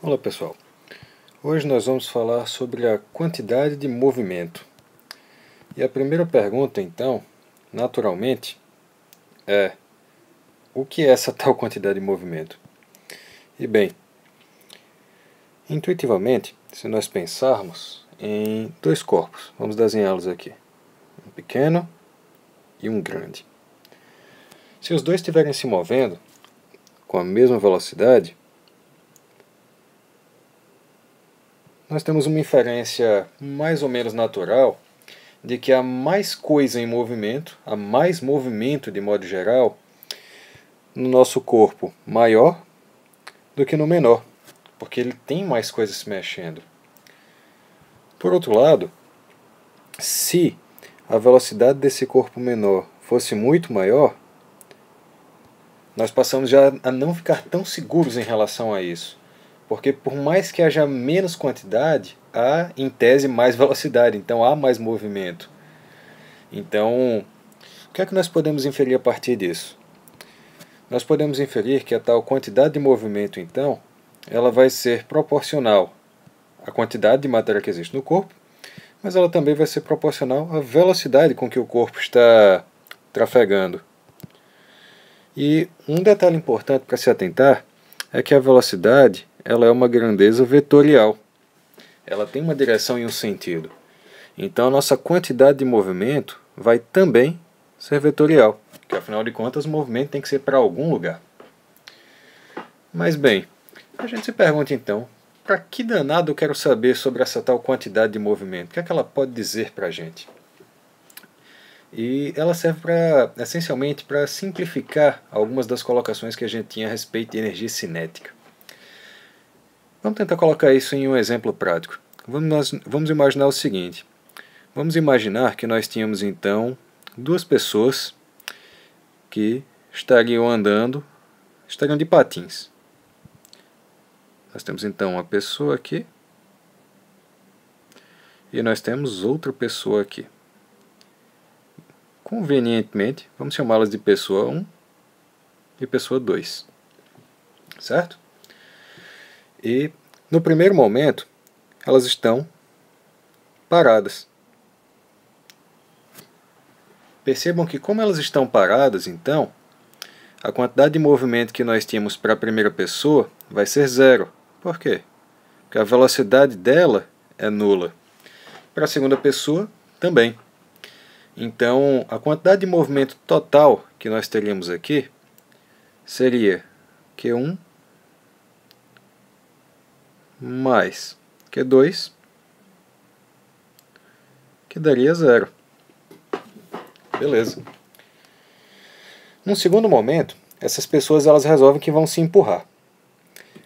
Olá pessoal, hoje nós vamos falar sobre a quantidade de movimento. E a primeira pergunta então, naturalmente, é: o que é essa tal quantidade de movimento? E bem, intuitivamente, se nós pensarmos em dois corpos, vamos desenhá-los aqui, um pequeno e um grande. Se os dois estiverem se movendo com a mesma velocidade, nós temos uma inferência mais ou menos natural de que há mais coisa em movimento, há mais movimento de modo geral, no nosso corpo maior do que no menor, porque ele tem mais coisas se mexendo. Por outro lado, se a velocidade desse corpo menor fosse muito maior, nós passamos já a não ficar tão seguros em relação a isso. Porque por mais que haja menos quantidade, há, em tese, mais velocidade, então há mais movimento. Então, o que é que nós podemos inferir a partir disso? Nós podemos inferir que a tal quantidade de movimento, então, ela vai ser proporcional à quantidade de matéria que existe no corpo, mas ela também vai ser proporcional à velocidade com que o corpo está trafegando. E um detalhe importante para se atentar é que a velocidade ela é uma grandeza vetorial. Ela tem uma direção e um sentido. Então a nossa quantidade de movimento vai também ser vetorial, porque afinal de contas o movimento tem que ser para algum lugar. Mas bem, a gente se pergunta então, para que danado eu quero saber sobre essa tal quantidade de movimento? O que é que ela pode dizer para a gente? E ela serve essencialmente para simplificar algumas das colocações que a gente tinha a respeito de energia cinética. Vamos tentar colocar isso em um exemplo prático. Vamos imaginar o seguinte. Vamos imaginar que nós tínhamos então duas pessoas que estariam de patins. Nós temos então uma pessoa aqui e nós temos outra pessoa aqui. Convenientemente, vamos chamá-las de pessoa 1 e pessoa 2. Certo? E no primeiro momento, elas estão paradas. Percebam que como elas estão paradas, então, a quantidade de movimento que nós tínhamos para a primeira pessoa vai ser zero. Por quê? Porque a velocidade dela é nula. Para a segunda pessoa, também. Então, a quantidade de movimento total que nós teríamos aqui seria Q1 mais Q2, que daria zero. Beleza. Num segundo momento, essas pessoas elas resolvem que vão se empurrar.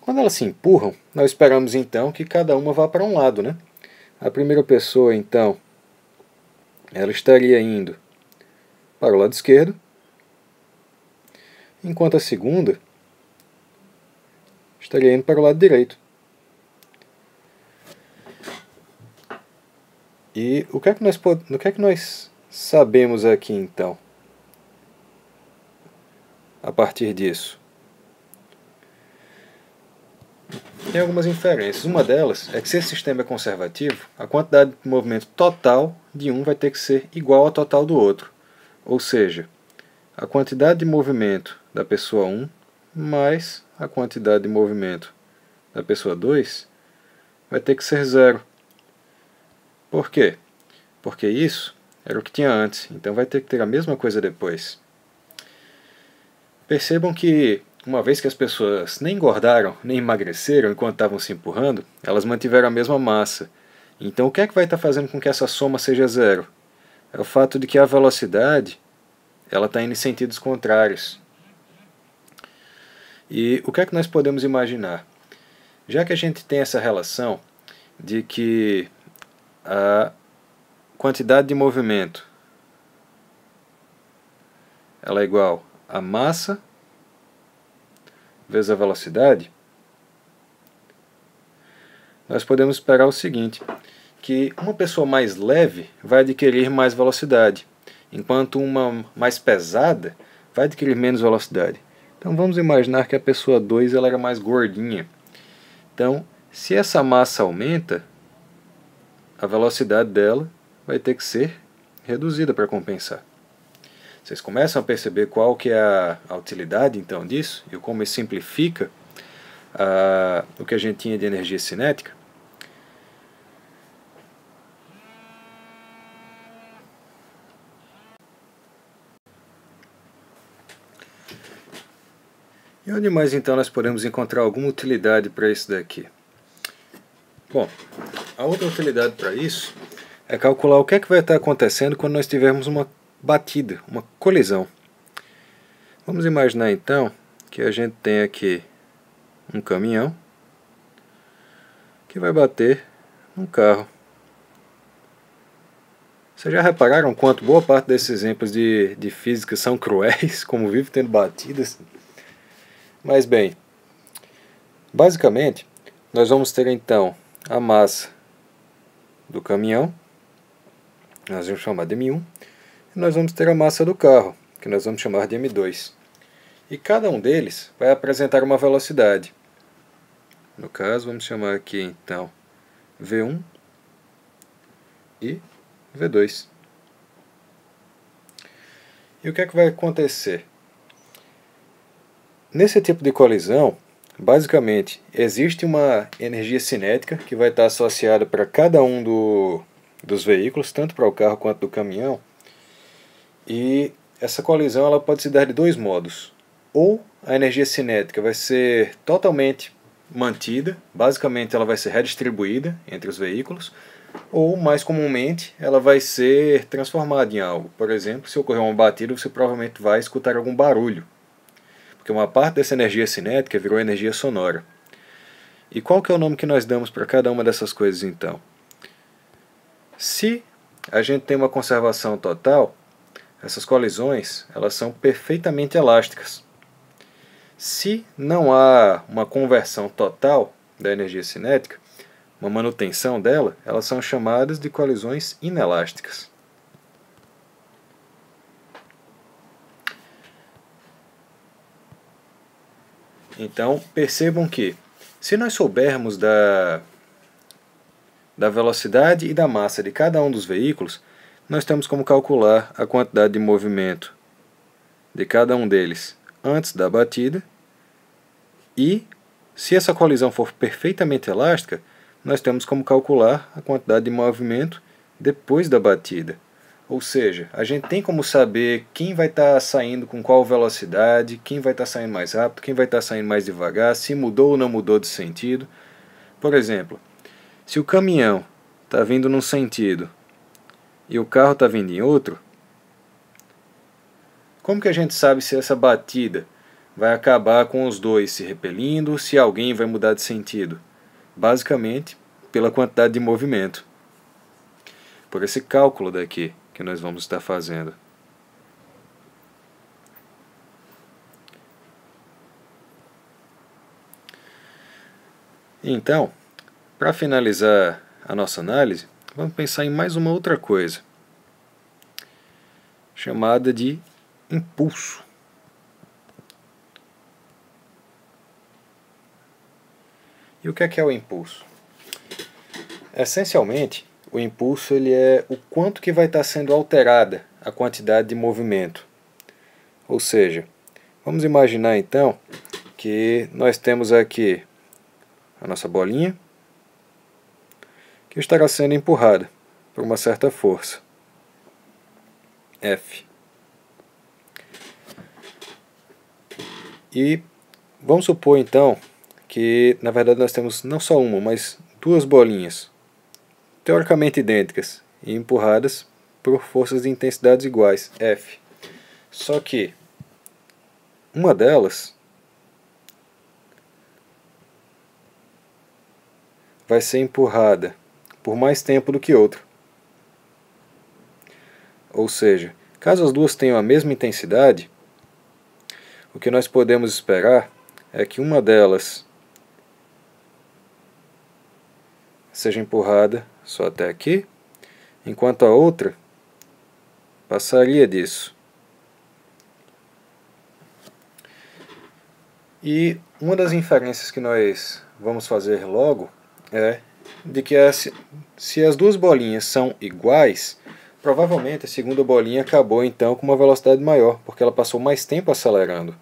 Quando elas se empurram, nós esperamos então que cada uma vá para um lado, né? A primeira pessoa, então, ela estaria indo para o lado esquerdo, enquanto a segunda estaria indo para o lado direito. E o que é que nós sabemos aqui então? A partir disso, tem algumas inferências. Uma delas é que se esse sistema é conservativo, a quantidade de movimento total de um vai ter que ser igual ao total do outro. Ou seja, a quantidade de movimento da pessoa 1 mais a quantidade de movimento da pessoa 2 vai ter que ser zero. Por quê? Porque isso era o que tinha antes, então vai ter que ter a mesma coisa depois. Percebam que, uma vez que as pessoas nem engordaram, nem emagreceram enquanto estavam se empurrando, elas mantiveram a mesma massa. Então o que é que vai estar fazendo com que essa soma seja zero? É o fato de que a velocidade ela está indo em sentidos contrários. E o que é que nós podemos imaginar? Já que a gente tem essa relação de que a quantidade de movimento ela é igual a massa vezes a velocidade, nós podemos esperar o seguinte, que uma pessoa mais leve vai adquirir mais velocidade, enquanto uma mais pesada vai adquirir menos velocidade. Então vamos imaginar que a pessoa 2 ela era mais gordinha. Então, se essa massa aumenta, a velocidade dela vai ter que ser reduzida para compensar. Vocês começam a perceber qual que é a utilidade então disso e como isso simplifica o que a gente tinha de energia cinética? E onde mais então nós podemos encontrar alguma utilidade para isso daqui? Bom, a outra utilidade para isso é calcular o que é que vai estar acontecendo quando nós tivermos uma batida, uma colisão. Vamos imaginar então que a gente tem aqui um caminhão que vai bater num carro. Vocês já repararam quanto boa parte desses exemplos de física são cruéis, como vive tendo batidas? Mas bem, basicamente, nós vamos ter então a massa do caminhão, nós vamos chamar de M1, e nós vamos ter a massa do carro, que nós vamos chamar de M2. E cada um deles vai apresentar uma velocidade. No caso, vamos chamar aqui então V1 e V2. E o que é que vai acontecer? Nesse tipo de colisão, basicamente, existe uma energia cinética que vai estar associada para cada um dos veículos, tanto para o carro quanto do caminhão. E essa colisão ela pode se dar de dois modos. Ou a energia cinética vai ser totalmente mantida, basicamente ela vai ser redistribuída entre os veículos, ou mais comumente ela vai ser transformada em algo. Por exemplo, se ocorrer uma batida, você provavelmente vai escutar algum barulho, porque uma parte dessa energia cinética virou energia sonora. E qual que é o nome que nós damos para cada uma dessas coisas então? Se a gente tem uma conservação total, essas colisões elas são perfeitamente elásticas. Se não há uma conversão total da energia cinética, uma manutenção dela, elas são chamadas de colisões inelásticas. Então, percebam que, se nós soubermos da velocidade e da massa de cada um dos veículos, nós temos como calcular a quantidade de movimento de cada um deles antes da batida, e, se essa colisão for perfeitamente elástica, nós temos como calcular a quantidade de movimento depois da batida. Ou seja, a gente tem como saber quem vai estar saindo com qual velocidade, quem vai estar saindo mais rápido, quem vai estar saindo mais devagar, se mudou ou não mudou de sentido. Por exemplo, se o caminhão está vindo num sentido e o carro está vindo em outro, como que a gente sabe se essa batida vai acabar com os dois se repelindo, se alguém vai mudar de sentido? Basicamente, pela quantidade de movimento. Por esse cálculo daqui que nós vamos estar fazendo. Então, para finalizar a nossa análise, vamos pensar em mais uma outra coisa, chamada de impulso. E o que é o impulso? Essencialmente, o impulso ele é o quanto que vai estar sendo alterada a quantidade de movimento. Ou seja, vamos imaginar então que nós temos aqui a nossa bolinha que estará sendo empurrada por uma certa força, F. E vamos supor então que na verdade nós temos não só uma, mas duas bolinhas teoricamente idênticas e empurradas por forças de intensidades iguais, F. Só que uma delas vai ser empurrada por mais tempo do que outra. Ou seja, caso as duas tenham a mesma intensidade, o que nós podemos esperar é que uma delas seja empurrada só até aqui, enquanto a outra passaria disso. E uma das inferências que nós vamos fazer logo é de que se as duas bolinhas são iguais, provavelmente a segunda bolinha acabou então com uma velocidade maior, porque ela passou mais tempo acelerando.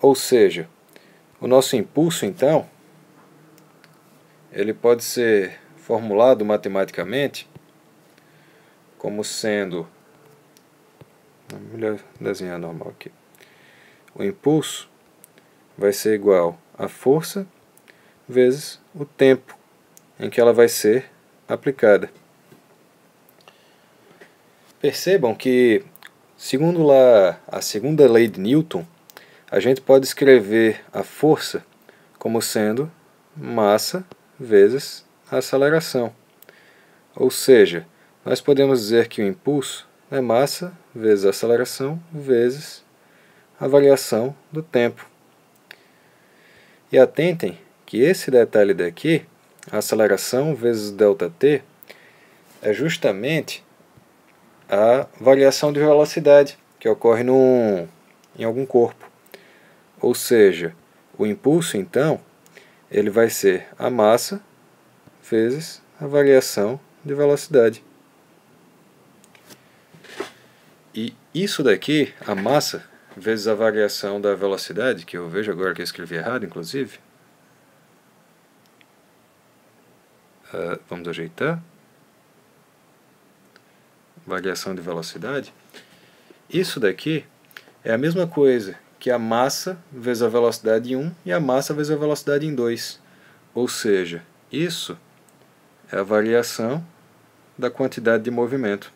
Ou seja, o nosso impulso então, ele pode ser formulado matematicamente como sendo, melhor desenhar normal aqui. O impulso vai ser igual a força vezes o tempo em que ela vai ser aplicada. Percebam que, segundo lá a segunda lei de Newton, a gente pode escrever a força como sendo massa vezes a aceleração. Ou seja, nós podemos dizer que o impulso é massa vezes a aceleração vezes a variação do tempo. E atentem que esse detalhe daqui, a aceleração vezes ΔT, é justamente a variação de velocidade que ocorre em algum corpo. Ou seja, o impulso, então, ele vai ser a massa vezes a variação de velocidade. E isso daqui, a massa vezes a variação da velocidade, que eu vejo agora que eu escrevi errado, inclusive. Vamos ajeitar. Variação de velocidade. Isso daqui é a mesma coisa que a massa vezes a velocidade em 1 e a massa vezes a velocidade em 2. Ou seja, isso é a variação da quantidade de movimento.